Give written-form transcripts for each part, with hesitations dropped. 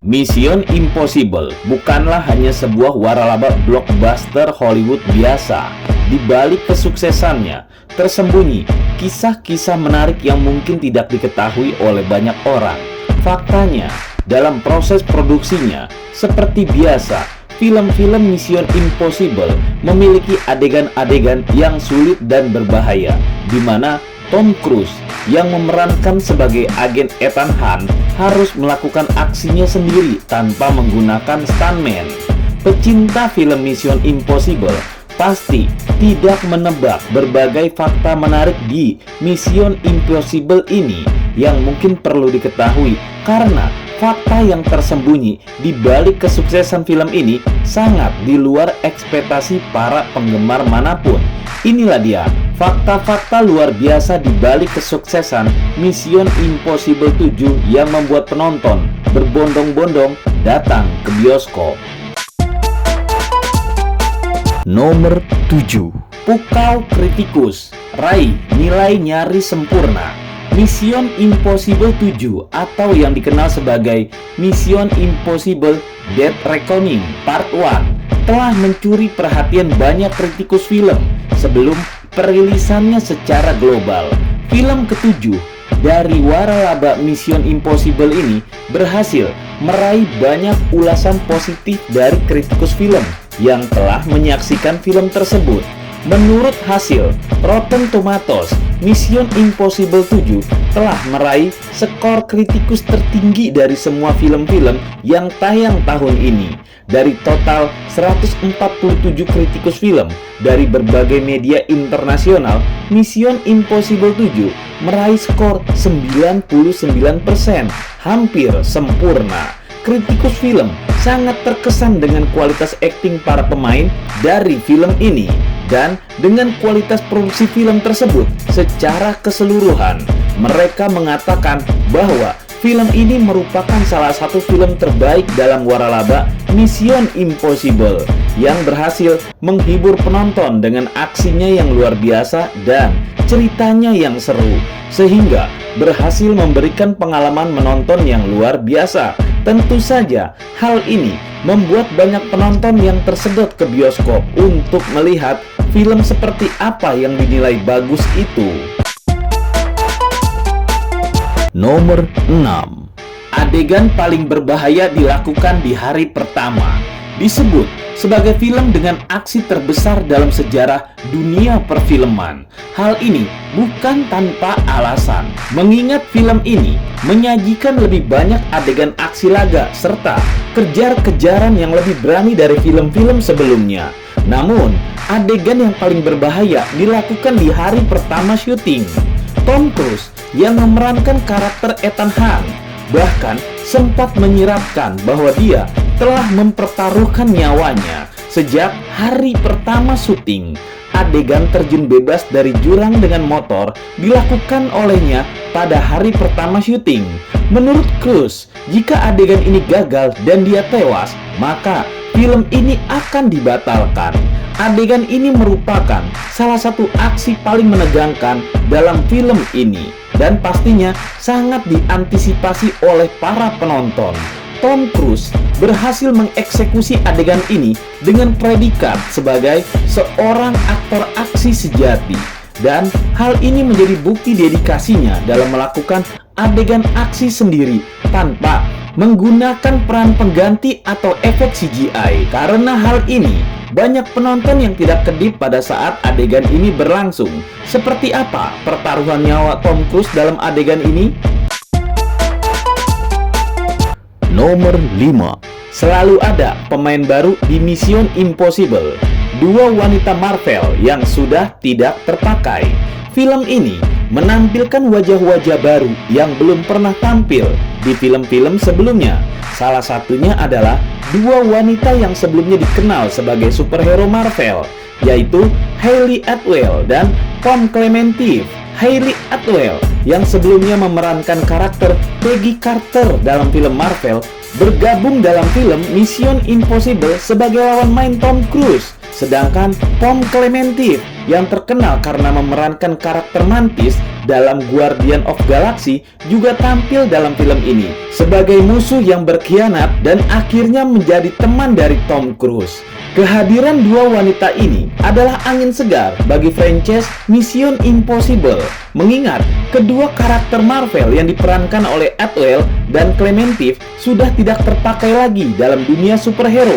Mission Impossible bukanlah hanya sebuah waralaba blockbuster Hollywood biasa. Di balik kesuksesannya, tersembunyi kisah-kisah menarik yang mungkin tidak diketahui oleh banyak orang. Faktanya, dalam proses produksinya, seperti biasa, film-film Mission Impossible memiliki adegan-adegan yang sulit dan berbahaya, di mana Tom Cruise yang memerankan sebagai agen Ethan Hunt harus melakukan aksinya sendiri tanpa menggunakan stuntman. Pecinta film Mission Impossible pasti tidak menebak berbagai fakta menarik di Mission Impossible ini yang mungkin perlu diketahui, karena fakta yang tersembunyi di balik kesuksesan film ini sangat di luar ekspektasi para penggemar manapun. Inilah dia fakta-fakta luar biasa di balik kesuksesan Mission Impossible 7 yang membuat penonton berbondong-bondong datang ke bioskop. Nomor 7. Pukau kritikus, raih nilai nyaris sempurna. Mission Impossible 7 atau yang dikenal sebagai Mission Impossible Dead Reckoning Part 1 telah mencuri perhatian banyak kritikus film sebelum perilisannya secara global. Film ketujuh dari waralaba Mission Impossible ini berhasil meraih banyak ulasan positif dari kritikus film yang telah menyaksikan film tersebut. Menurut hasil Rotten Tomatoes, Mission Impossible 7 telah meraih skor kritikus tertinggi dari semua film-film yang tayang tahun ini. Dari total 147 kritikus film dari berbagai media internasional, Mission Impossible 7 meraih skor 99%, hampir sempurna. Kritikus film sangat terkesan dengan kualitas akting para pemain dari film ini dan dengan kualitas produksi film tersebut secara keseluruhan. Mereka mengatakan bahwa film ini merupakan salah satu film terbaik dalam waralaba Mission Impossible yang berhasil menghibur penonton dengan aksinya yang luar biasa dan ceritanya yang seru, sehingga berhasil memberikan pengalaman menonton yang luar biasa. Tentu saja hal ini membuat banyak penonton yang tersedot ke bioskop untuk melihat film seperti apa yang dinilai bagus itu. Nomor 6. Adegan paling berbahaya dilakukan di hari pertama. Disebut sebagai film dengan aksi terbesar dalam sejarah dunia perfilman. Hal ini bukan tanpa alasan, mengingat film ini menyajikan lebih banyak adegan aksi laga serta kejar-kejaran yang lebih berani dari film-film sebelumnya. Namun, adegan yang paling berbahaya dilakukan di hari pertama syuting. Tom Cruise yang memerankan karakter Ethan Hunt bahkan sempat menyiratkan bahwa dia telah mempertaruhkan nyawanya sejak hari pertama syuting. Adegan terjun bebas dari jurang dengan motor dilakukan olehnya pada hari pertama syuting. Menurut Cruise, jika adegan ini gagal dan dia tewas, maka film ini akan dibatalkan. Adegan ini merupakan salah satu aksi paling menegangkan dalam film ini dan pastinya sangat diantisipasi oleh para penonton. Tom Cruise berhasil mengeksekusi adegan ini dengan predikat sebagai seorang aktor aksi sejati, dan hal ini menjadi bukti dedikasinya dalam melakukan adegan aksi sendiri tanpa menggunakan peran pengganti atau efek CGI. Karena hal ini, banyak penonton yang tidak kedip pada saat adegan ini berlangsung. Seperti apa pertaruhan nyawa Tom Cruise dalam adegan ini? Nomor 5. Selalu ada pemain baru di Mission Impossible. Dua wanita Marvel yang sudah tidak terpakai. Film ini menampilkan wajah-wajah baru yang belum pernah tampil di film-film sebelumnya. Salah satunya adalah dua wanita yang sebelumnya dikenal sebagai superhero Marvel, yaitu Hayley Atwell dan Pom Klementieff. Hayley Atwell yang sebelumnya memerankan karakter Peggy Carter dalam film Marvel bergabung dalam film Mission Impossible sebagai lawan main Tom Cruise. Sedangkan Pom Klementieff yang terkenal karena memerankan karakter Mantis dalam Guardian of Galaxy juga tampil dalam film ini sebagai musuh yang berkhianat dan akhirnya menjadi teman dari Tom Cruise. Kehadiran dua wanita ini adalah angin segar bagi franchise Mission Impossible, mengingat kedua karakter Marvel yang diperankan oleh Atwell dan Clementine sudah tidak terpakai lagi dalam dunia superhero.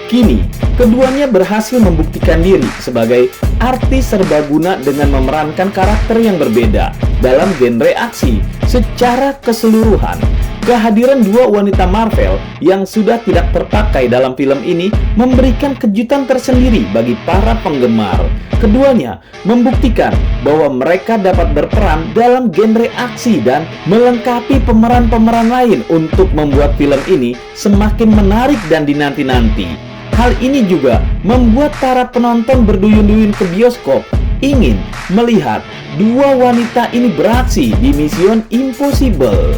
Kini, keduanya berhasil membuktikan diri sebagai artis serbaguna dengan memerankan karakter yang berbeda dalam genre aksi secara keseluruhan. Kehadiran dua wanita Marvel yang sudah tidak terpakai dalam film ini memberikan kejutan tersendiri bagi para penggemar. Keduanya membuktikan bahwa mereka dapat berperan dalam genre aksi dan melengkapi pemeran-pemeran lain untuk membuat film ini semakin menarik dan dinanti-nanti. Hal ini juga membuat para penonton berduyun-duyun ke bioskop ingin melihat dua wanita ini beraksi di Mission Impossible.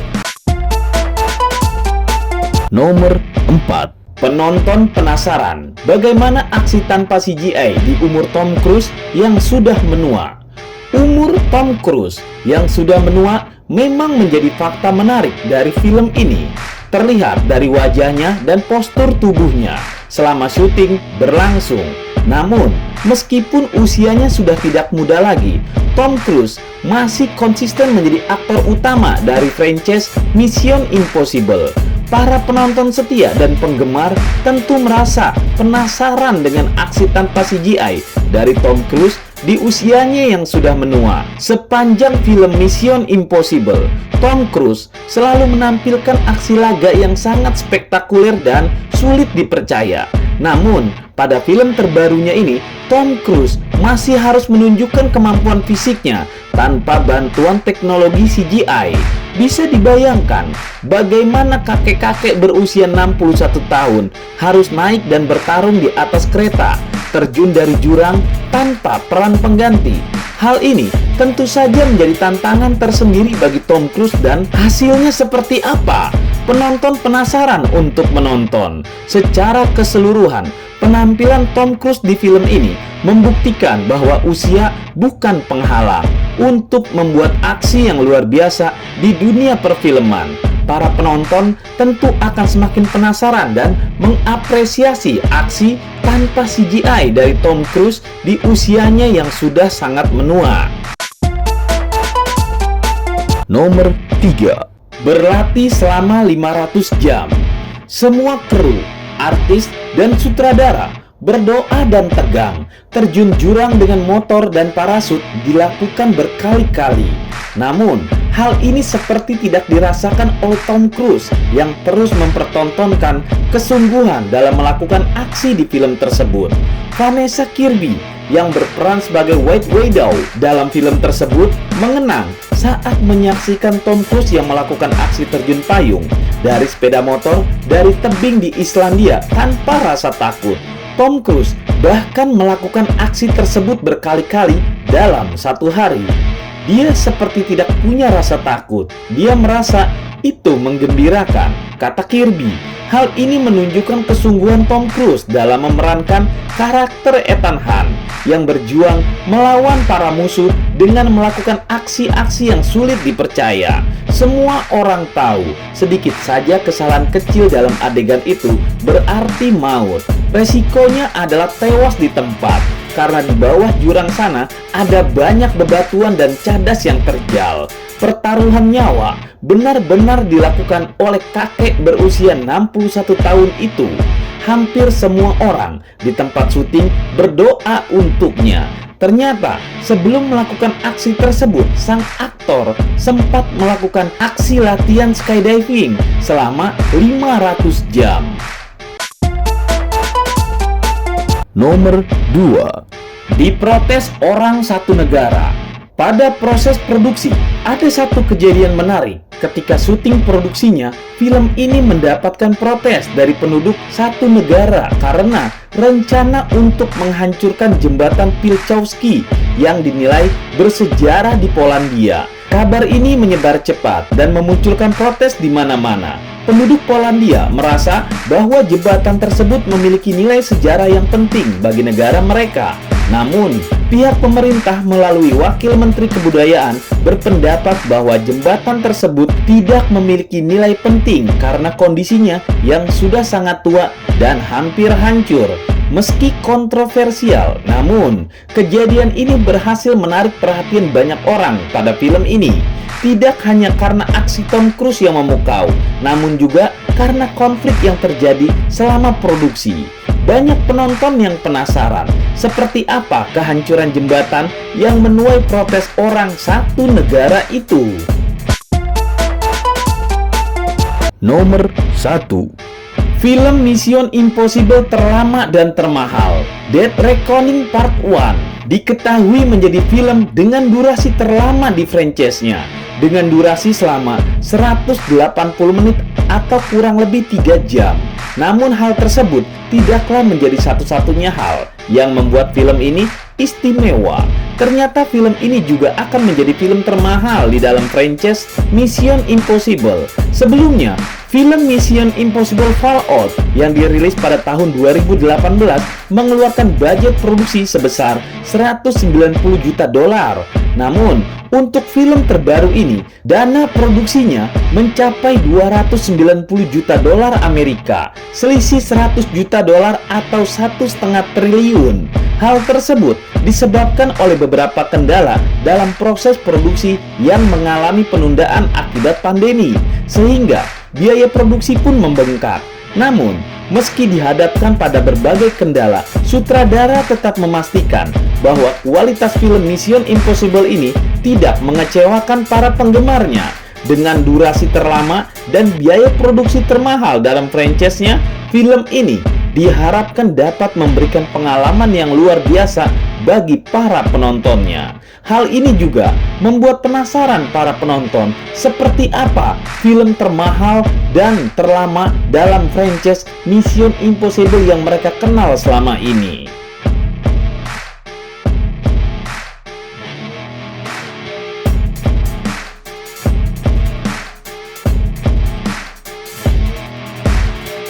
Nomor 4. Penonton penasaran bagaimana aksi tanpa CGI di umur Tom Cruise yang sudah menua. Umur Tom Cruise yang sudah menua memang menjadi fakta menarik dari film ini. Terlihat dari wajahnya dan postur tubuhnya selama syuting berlangsung. Namun, meskipun usianya sudah tidak muda lagi, Tom Cruise masih konsisten menjadi aktor utama dari franchise Mission Impossible. Para penonton setia dan penggemar tentu merasa penasaran dengan aksi tanpa CGI dari Tom Cruise di usianya yang sudah menua. Sepanjang film Mission Impossible, Tom Cruise selalu menampilkan aksi laga yang sangat spektakuler dan sulit dipercaya. Namun, pada film terbarunya ini, Tom Cruise masih harus menunjukkan kemampuan fisiknya tanpa bantuan teknologi CGI. Bisa dibayangkan bagaimana kakek-kakek berusia 61 tahun harus naik dan bertarung di atas kereta, terjun dari jurang tanpa peran pengganti. Hal ini tentu saja menjadi tantangan tersendiri bagi Tom Cruise dan hasilnya seperti apa? Penonton penasaran untuk menonton. Secara keseluruhan, penampilan Tom Cruise di film ini membuktikan bahwa usia bukan penghalang untuk membuat aksi yang luar biasa di dunia perfilman. Para penonton tentu akan semakin penasaran dan mengapresiasi aksi tanpa CGI dari Tom Cruise di usianya yang sudah sangat menua. Nomor 3. Berlatih selama 500 jam. Semua kru, artis, dan sutradara berdoa dan tegang. Terjun jurang dengan motor dan parasut dilakukan berkali-kali. Namun, hal ini seperti tidak dirasakan oleh Tom Cruise yang terus mempertontonkan kesungguhan dalam melakukan aksi di film tersebut. Vanessa Kirby yang berperan sebagai White Widow dalam film tersebut mengenang saat menyaksikan Tom Cruise yang melakukan aksi terjun payung dari sepeda motor dari tebing di Islandia tanpa rasa takut. Tom Cruise bahkan melakukan aksi tersebut berkali-kali dalam satu hari. Dia seperti tidak punya rasa takut. Dia merasa itu menggembirakan, kata Kirby. Hal ini menunjukkan kesungguhan Tom Cruise dalam memerankan karakter Ethan Hunt yang berjuang melawan para musuh dengan melakukan aksi-aksi yang sulit dipercaya. Semua orang tahu sedikit saja kesalahan kecil dalam adegan itu berarti maut. Resikonya adalah tewas di tempat, karena di bawah jurang sana ada banyak bebatuan dan cadas yang terjal. Pertaruhan nyawa benar-benar dilakukan oleh kakek berusia 61 tahun itu. Hampir semua orang di tempat syuting berdoa untuknya. Ternyata sebelum melakukan aksi tersebut, sang aktor sempat melakukan aksi latihan skydiving selama 500 jam. Nomor 2. Diprotes orang satu negara. Pada proses produksi, ada satu kejadian menarik. Ketika syuting produksinya, film ini mendapatkan protes dari penduduk satu negara karena rencana untuk menghancurkan jembatan Pilchowski yang dinilai bersejarah di Polandia. Kabar ini menyebar cepat dan memunculkan protes di mana-mana. Penduduk Polandia merasa bahwa jembatan tersebut memiliki nilai sejarah yang penting bagi negara mereka. Namun, Pihak pemerintah melalui Wakil Menteri Kebudayaan berpendapat bahwa jembatan tersebut tidak memiliki nilai penting karena kondisinya yang sudah sangat tua dan hampir hancur. Meski kontroversial, namun kejadian ini berhasil menarik perhatian banyak orang pada film ini. Tidak hanya karena aksi Tom Cruise yang memukau, namun juga karena konflik yang terjadi selama produksi. Banyak penonton yang penasaran seperti apa kehancuran jembatan yang menuai protes orang satu negara itu. Nomor 1. Film Mission Impossible terlama dan termahal, Dead Reckoning Part 1, diketahui menjadi film dengan durasi terlama di franchise-nya, dengan durasi selama 180 menit atau kurang lebih 3 jam. Namun hal tersebut tidaklah menjadi satu-satunya hal yang membuat film ini istimewa. Ternyata film ini juga akan menjadi film termahal di dalam franchise Mission Impossible. Sebelumnya, film Mission Impossible Fallout yang dirilis pada tahun 2018 mengeluarkan budget produksi sebesar 190 juta dolar. Namun, untuk film terbaru ini, dana produksinya mencapai 290 juta dolar Amerika, selisih 100 juta dolar atau 1,5 triliun. Hal tersebut disebabkan oleh beberapa kendala dalam proses produksi yang mengalami penundaan akibat pandemi, sehingga biaya produksi pun membengkak. Namun, meski dihadapkan pada berbagai kendala, sutradara tetap memastikan bahwa kualitas film Mission Impossible ini tidak mengecewakan para penggemarnya. Dengan durasi terlama dan biaya produksi termahal dalam franchise-nya, film ini diharapkan dapat memberikan pengalaman yang luar biasa bagi para penontonnya. Hal ini juga membuat penasaran para penonton seperti apa film termahal dan terlama dalam franchise Mission Impossible yang mereka kenal selama ini.